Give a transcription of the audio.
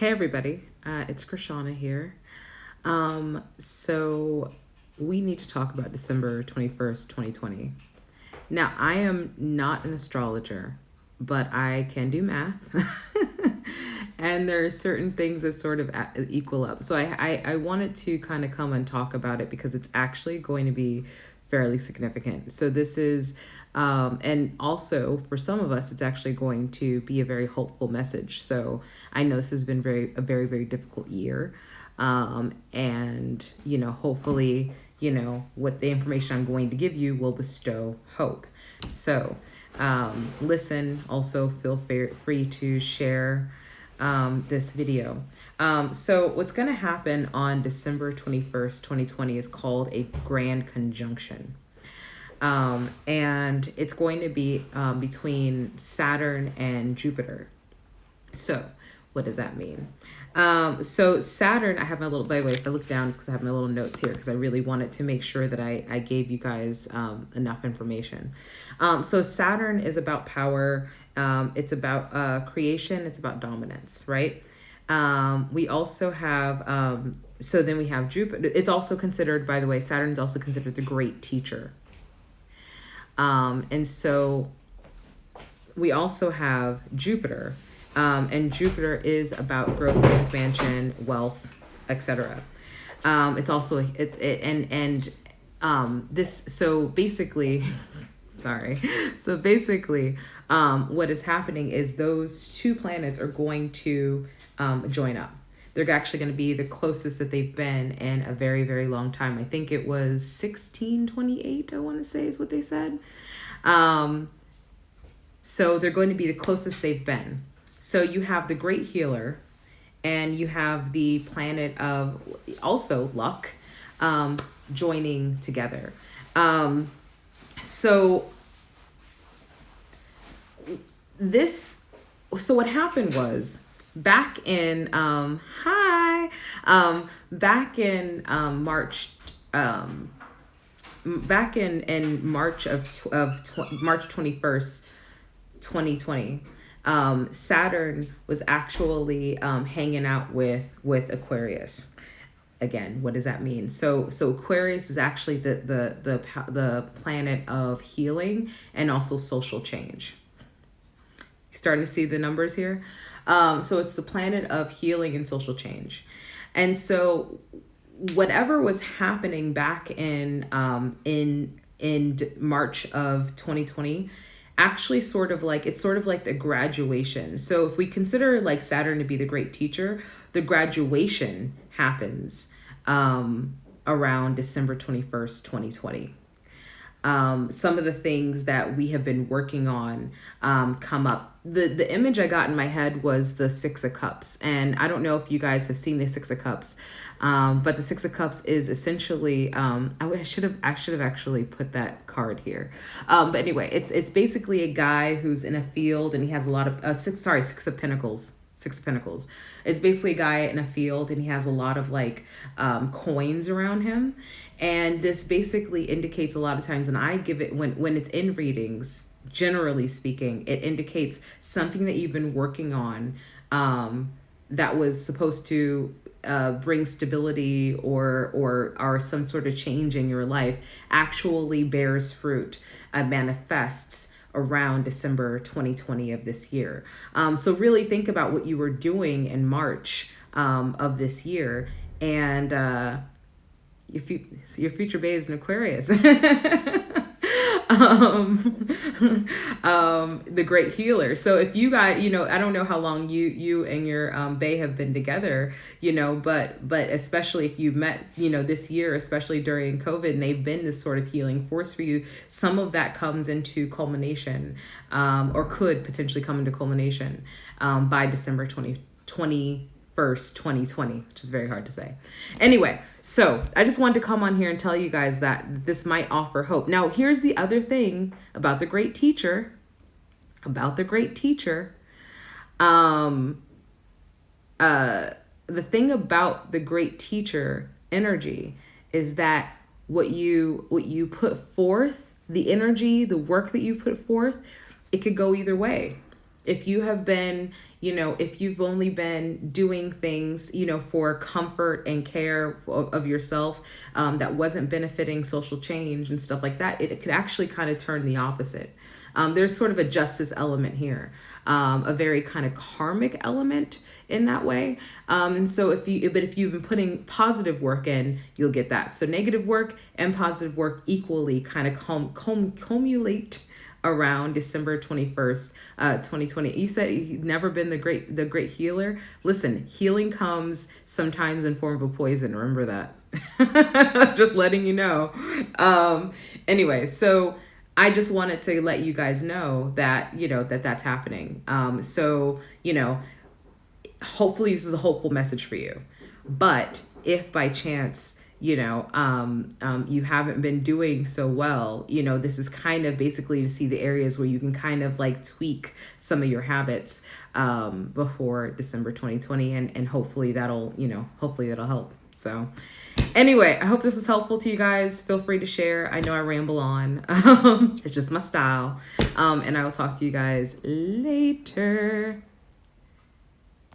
Hey everybody, it's Krishana here. So we need to talk about December 21st, 2020. Now, I am not an astrologer, but I can do math. And there are certain things that sort of equal up. So I wanted to kind of come and talk about it because it's actually going to be fairly significant. So this is, and also for some of us, it's actually going to be a very hopeful message. So I know this has been a very difficult year. And, hopefully, what the information I'm going to give you will bestow hope. So listen, also feel free to share this video. So what's going to happen on December 21st, 2020 is called a grand conjunction. And it's going to be between Saturn and Jupiter. So what does that mean? So Saturn, I have my little, by the way, if I look down, it's because I have my little notes here because I really wanted to make sure that I gave you guys enough information. So Saturn is about power. It's about creation. It's about dominance, right? We also have, so then we have Jupiter. It's also considered, by the way, Saturn is also considered the great teacher. And so we also have Jupiter. And Jupiter is about growth and expansion, wealth, etc. It's also this. So basically, sorry. So basically, what is happening is those two planets are going to join up. They're actually going to be the closest that they've been in a very long time. I think it was 1628. I want to say is what they said. So they're going to be the closest they've been. So you have the great healer and you have the planet of also luck joining together. So what happened was back in March back in March March 21st, 2020. Saturn was actually hanging out with Aquarius. Again, what does that mean? So Aquarius is actually the planet of healing and also social change. Starting to see the numbers here. So it's the planet of healing and social change. And so whatever was happening back in March of 2020 actually it's sort of like the graduation. So if we consider like Saturn to be the great teacher, the graduation happens around December 21st, 2020. Some of the things that we have been working on come up. The image I got in my head was the Six of Cups. And I don't know if you guys have seen the Six of Cups, but the Six of Cups is essentially, I should have actually put that card here. But anyway, it's basically a guy who's in a field and he has a lot of, Six of Pentacles. Six of Pentacles. It's basically a guy in a field and he has a lot of like coins around him. And this basically indicates a lot of times when I give it, when it's in readings, generally speaking, it indicates something that you've been working on that was supposed to bring stability or some sort of change in your life actually bears fruit, manifests around December 2020 of this year. So really think about what you were doing in March of this year, and your future bae is an Aquarius. The great healer. So if you guys, I don't know how long you and your bae have been together, but especially if you met, this year, especially during COVID, and they've been this sort of healing force for you, some of that comes into culmination, or could potentially come into culmination by December 2021st, 2020, which is very hard to say. Anyway, so I just wanted to come on here and tell you guys that this might offer hope. Now, here's the other thing about the great teacher. The thing about the great teacher energy is that what you put forth, the energy, the work that you put forth, it could go either way. If you have been, if you've only been doing things, for comfort and care of yourself, that wasn't benefiting social change and stuff like that, it could actually kind of turn the opposite. There's sort of a justice element here, a very kind of karmic element in that way. And so if you've been putting positive work in, you'll get that. So negative work and positive work equally kind of cumulate around December 21st, 2020. You said you've never been the great healer. Listen, healing comes sometimes in form of a poison. Remember that. Just letting you know. Anyway, so I just wanted to let you guys know that, that's happening. So, hopefully this is a hopeful message for you. But if by chance, you haven't been doing so well, this is kind of basically to see the areas where you can kind of like tweak some of your habits before December 2020. And hopefully that'll help. So anyway, I hope this was helpful to you guys. Feel free to share. I know I ramble on. It's just my style. And I will talk to you guys later.